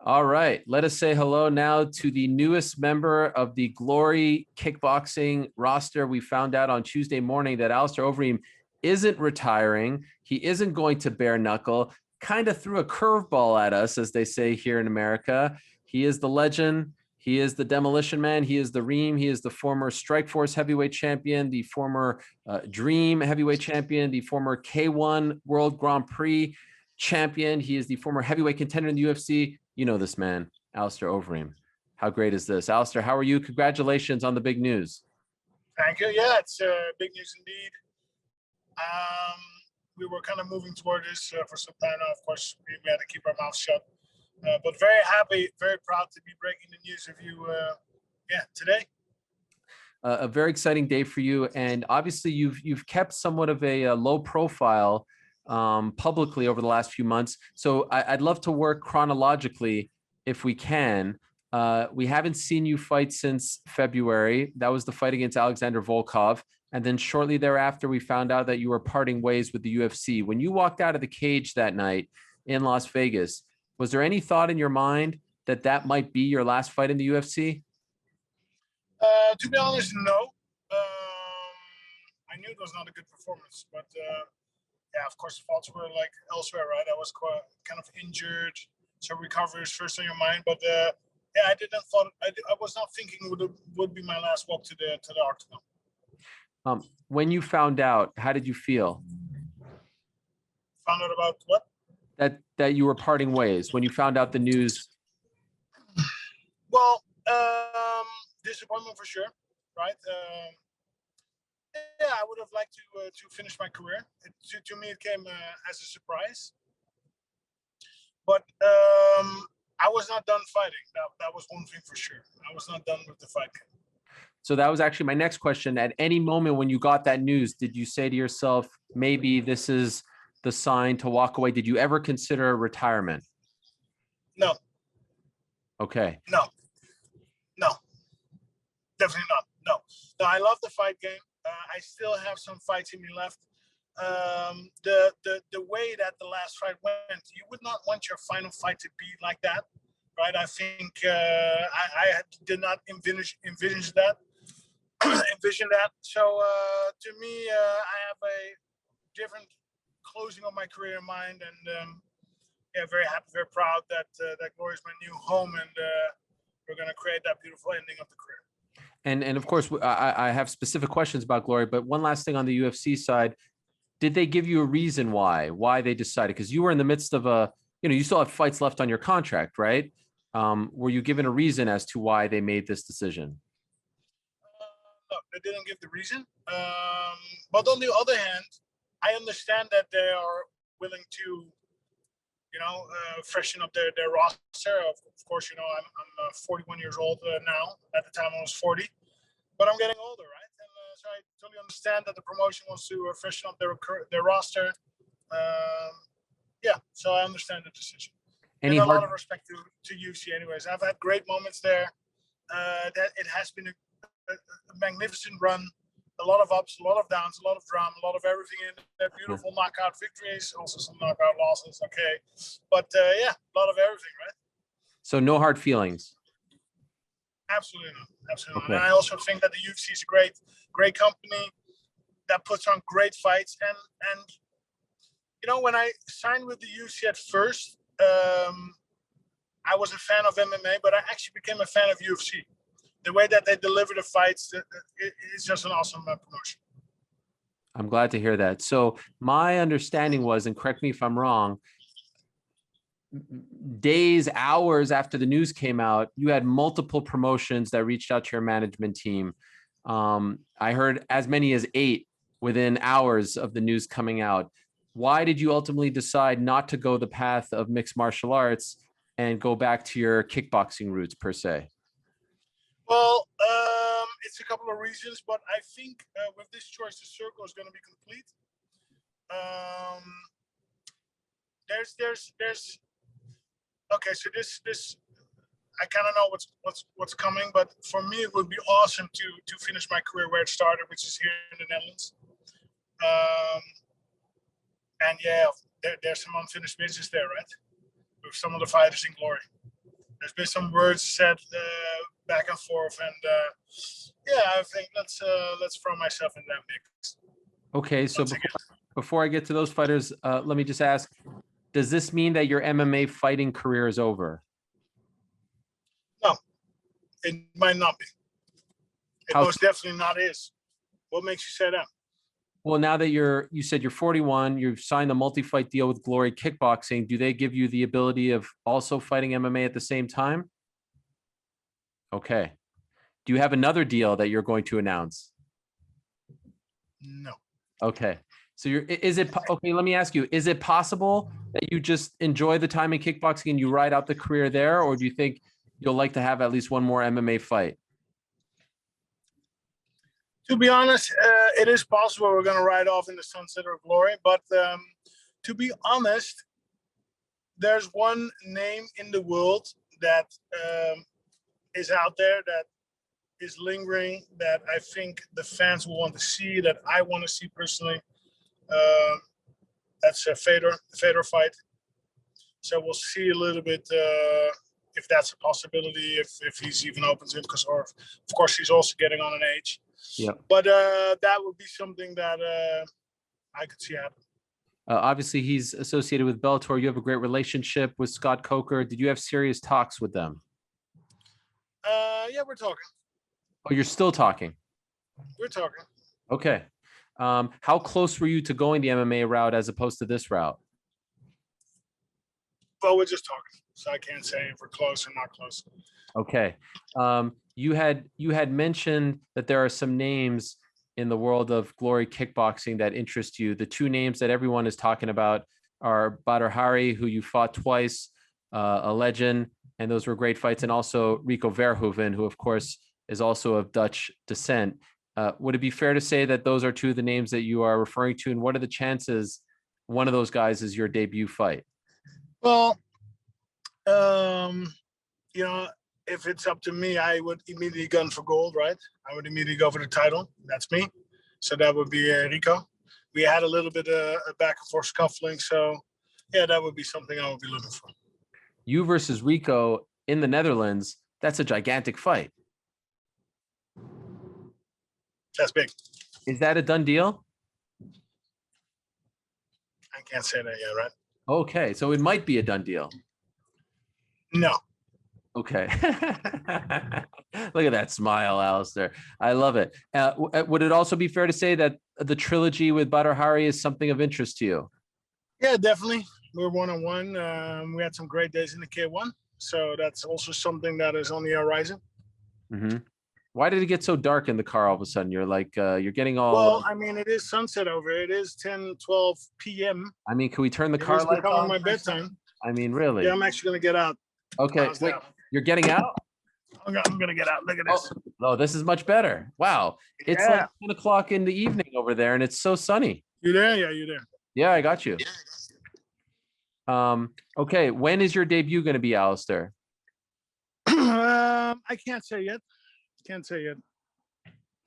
All right, let us say hello now to the newest member of the Glory Kickboxing roster. We found out on Tuesday morning that Alistair Overeem isn't retiring. He isn't going to bare knuckle. Kind of threw a curveball at us, as they say here in America. He is the legend. He is the Demolition Man. He is the Reem. He is the former Strikeforce heavyweight champion, the former Dream heavyweight champion, the former K1 World Grand Prix champion. He is the former heavyweight contender in the UFC. You know this man, Alistair Overeem. How great is this? Alistair, how are you? Congratulations on the big news. Thank you. Yeah, it's big news indeed. We were kind of moving toward this for some time now. Of course, we had to keep our mouths shut. But very happy, very proud to be breaking the news with you today. A very exciting day for you. And obviously, you've kept somewhat of a low profile publicly over the last few months. So I'd love to work chronologically if we can. We haven't seen you fight since February. That was the fight against Alexander Volkov. And then shortly thereafter, we found out that you were parting ways with the UFC. When you walked out of the cage that night in Las Vegas, was there any thought in your mind that that might be your last fight in the UFC? To be honest, no. I knew it was not a good performance, but yeah, of course, the faults were like elsewhere, right? I was kind of injured, so recovery is first on your mind. But yeah, I didn't thought I was not thinking would be my last walk to the octagon. When you found out, how did you feel? Found out about what? That you were parting ways when you found out the news. Well, disappointment for sure, right? Yeah, I would have liked to finish my career. To me, it came as a surprise. But I was not done fighting. That was one thing for sure. I was not done with the fight. So that was actually my next question. At any moment when you got that news, did you say to yourself, maybe this is the sign to walk away? Did you ever consider retirement? No. Okay. No, definitely not. No, I love the fight game. I still have some fights in me left. The way that the last fight went, you would not want your final fight to be like that, right? I think I did not envision that. So to me, I have a different closing of my career in mind, and yeah, very happy, very proud that that Glory is my new home, and we're going to create that beautiful ending of the career. And of course, I have specific questions about Glory, but one last thing on the UFC side, did they give you a reason why they decided? Because you were in the midst of you still have fights left on your contract, right? Were you given a reason as to why they made this decision? No, they didn't give the reason. But on the other hand, I understand that they are willing to, freshen up their roster. Of course, I'm 41 years old now. At the time, I was 40. But I'm getting older, right? And so I totally understand that the promotion wants to freshen up their roster. Yeah, so I understand the decision. And a lot of respect to UFC anyways. I've had great moments there. That it has been a magnificent run. A lot of ups, a lot of downs, a lot of drama, a lot of everything in there. Beautiful knockout victories, also some knockout losses. Okay, but yeah, a lot of everything, right? So no hard feelings. Absolutely not. Absolutely. Okay. And I also think that the UFC is a great company that puts on great fights. And when I signed with the UFC at first, I was a fan of MMA, but I actually became a fan of UFC. The way that they deliver the fights, it's just an awesome promotion. I'm glad to hear that. So my understanding was, and correct me if I'm wrong, days, hours after the news came out, you had multiple promotions that reached out to your management team. I heard as many as 8 within hours of the news coming out. Why did you ultimately decide not to go the path of mixed martial arts and go back to your kickboxing roots per se? Well, it's a couple of reasons, but I think with this choice, the circle is going to be complete. There's okay, so this I kind of know what's coming, but for me it would be awesome to finish my career where it started, which is here in the Netherlands. And yeah, there's some unfinished business there, right? With some of the fighters in Glory. There's been some words said back and forth, and I think let's throw myself in that mix. Okay, so before I get to those fighters, let me just ask, does this mean that your MMA fighting career is over? No, it might not be. It most definitely not is. What makes you say that? Well, now that you said you're 41, you've signed a multi-fight deal with Glory Kickboxing. Do they give you the ability of also fighting MMA at the same time? Okay. Do you have another deal that you're going to announce? No. Okay. So okay, let me ask you, is it possible that you just enjoy the time in kickboxing and you ride out the career there? Or do you think you'll like to have at least one more MMA fight? To be honest, it is possible we're going to ride off in the sunset of glory. But to be honest, there's one name in the world that is out there, that is lingering, that I think the fans will want to see, that I want to see personally. That's a Fedor fight. So we'll see a little bit if that's a possibility, if he's even open to it, because of course he's also getting on an age. Yeah. But that would be something that I could see happen. Obviously, he's associated with Bellator. You have a great relationship with Scott Coker. Did you have serious talks with them? Yeah, we're talking. Oh, you're still talking? We're talking. Okay. How close were you to going the MMA route as opposed to this route? Well, we're just talking, so I can't say if we're close or not close. Okay. You had mentioned that there are some names in the world of Glory Kickboxing that interest you. The two names that everyone is talking about are Badr Hari, who you fought twice, a legend, and those were great fights, and also Rico Verhoeven, who of course is also of Dutch descent. Would it be fair to say that those are two of the names that you are referring to, and what are the chances one of those guys is your debut fight? Well, if it's up to me, I would immediately gun for gold, right? I would immediately go for the title. That's me. So that would be Rico. We had a little bit of a back and forth scuffling. So, yeah, that would be something I would be looking for. You versus Rico in the Netherlands, that's a gigantic fight. That's big. Is that a done deal? I can't say that yet, right? Okay, so it might be a done deal. No. Okay. Look at that smile, Alistair. I love it. Would it also be fair to say that the trilogy with Badr Hari is something of interest to you? Yeah, definitely. We're one-on-one. We had some great days in the K1. So that's also something that is on the horizon. Mm-hmm. Why did it get so dark in the car all of a sudden? You're like, you're getting all... Well, I mean, it is sunset over. It is 10-12 p.m. I mean, can we turn the car lights on? My bedtime. I mean, really? Yeah, I'm actually going to get out. Okay, wait, you're getting out? I'm going to get out. Look at this. Oh, this is much better. Wow. It's like 10 o'clock in the evening over there, and it's so sunny. You there? Yeah, you there. Yeah, I got you. Okay, when is your debut going to be, Alistair? I can't say yet.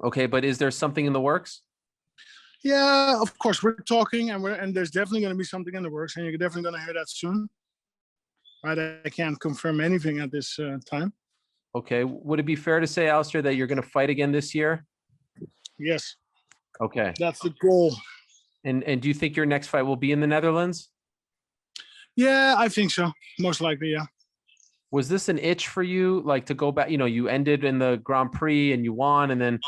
Okay, but is there something in the works? Yeah, of course. We're talking, and there's definitely going to be something in the works, and you're definitely going to hear that soon. Right? I can't confirm anything at this time. Okay. Would it be fair to say, Alistair, that you're going to fight again this year? Yes. Okay. That's the goal. And do you think your next fight will be in the Netherlands? Yeah, I think so. Most likely, yeah. Was this an itch for you, like to go back? You know, you ended in the Grand Prix and you won, and then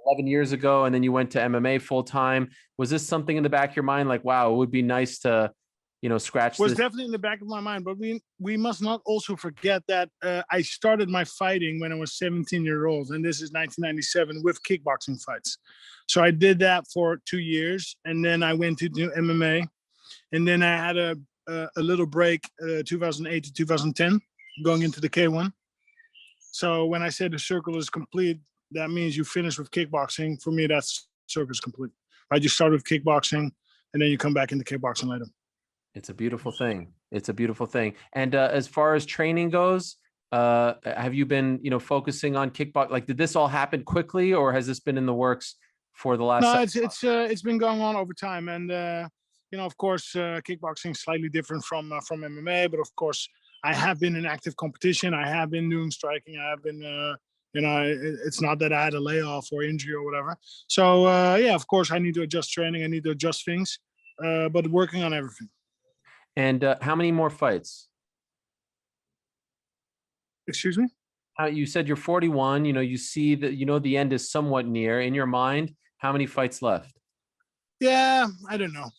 11 years ago, and then you went to MMA full time. Was this something in the back of your mind, like, wow, it would be nice to, scratch this? Was definitely in the back of my mind, but we must not also forget that I started my fighting when I was 17 years old, and this is 1997 with kickboxing fights. So I did that for 2 years, and then I went to do MMA, and then I had a little break, 2008 to 2010, going into the K1. So when I say the circle is complete, that means you finish with kickboxing. For me, that's circle is complete. Right? You start with kickboxing, and then you come back into kickboxing later. It's a beautiful thing. It's a beautiful thing. And as far as training goes, have you been, focusing on kickbox? Like, did this all happen quickly, or has this been in the works for the last? No, it's been going on over time, and of course, kickboxing is slightly different from MMA. But of course, I have been in active competition. I have been doing striking. I have been, it's not that I had a layoff or injury or whatever. So, yeah, of course, I need to adjust training. I need to adjust things, but working on everything. And how many more fights? Excuse me? You said you're 41. You see that, the end is somewhat near. In your mind, how many fights left? Yeah, I don't know.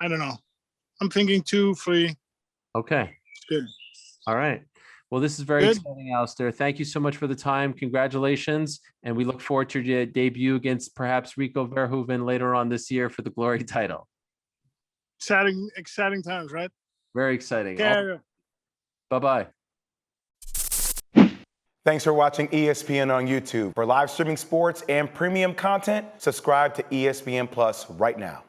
I'm thinking 2, 3. Okay. Good. All right. Well, this is very exciting, Alistair. Thank you so much for the time. Congratulations. And we look forward to your debut against perhaps Rico Verhoeven later on this year for the Glory title. Exciting times, right? Very exciting. Bye-bye. Thanks for watching ESPN on YouTube. For live streaming sports and premium content, subscribe to ESPN Plus right now.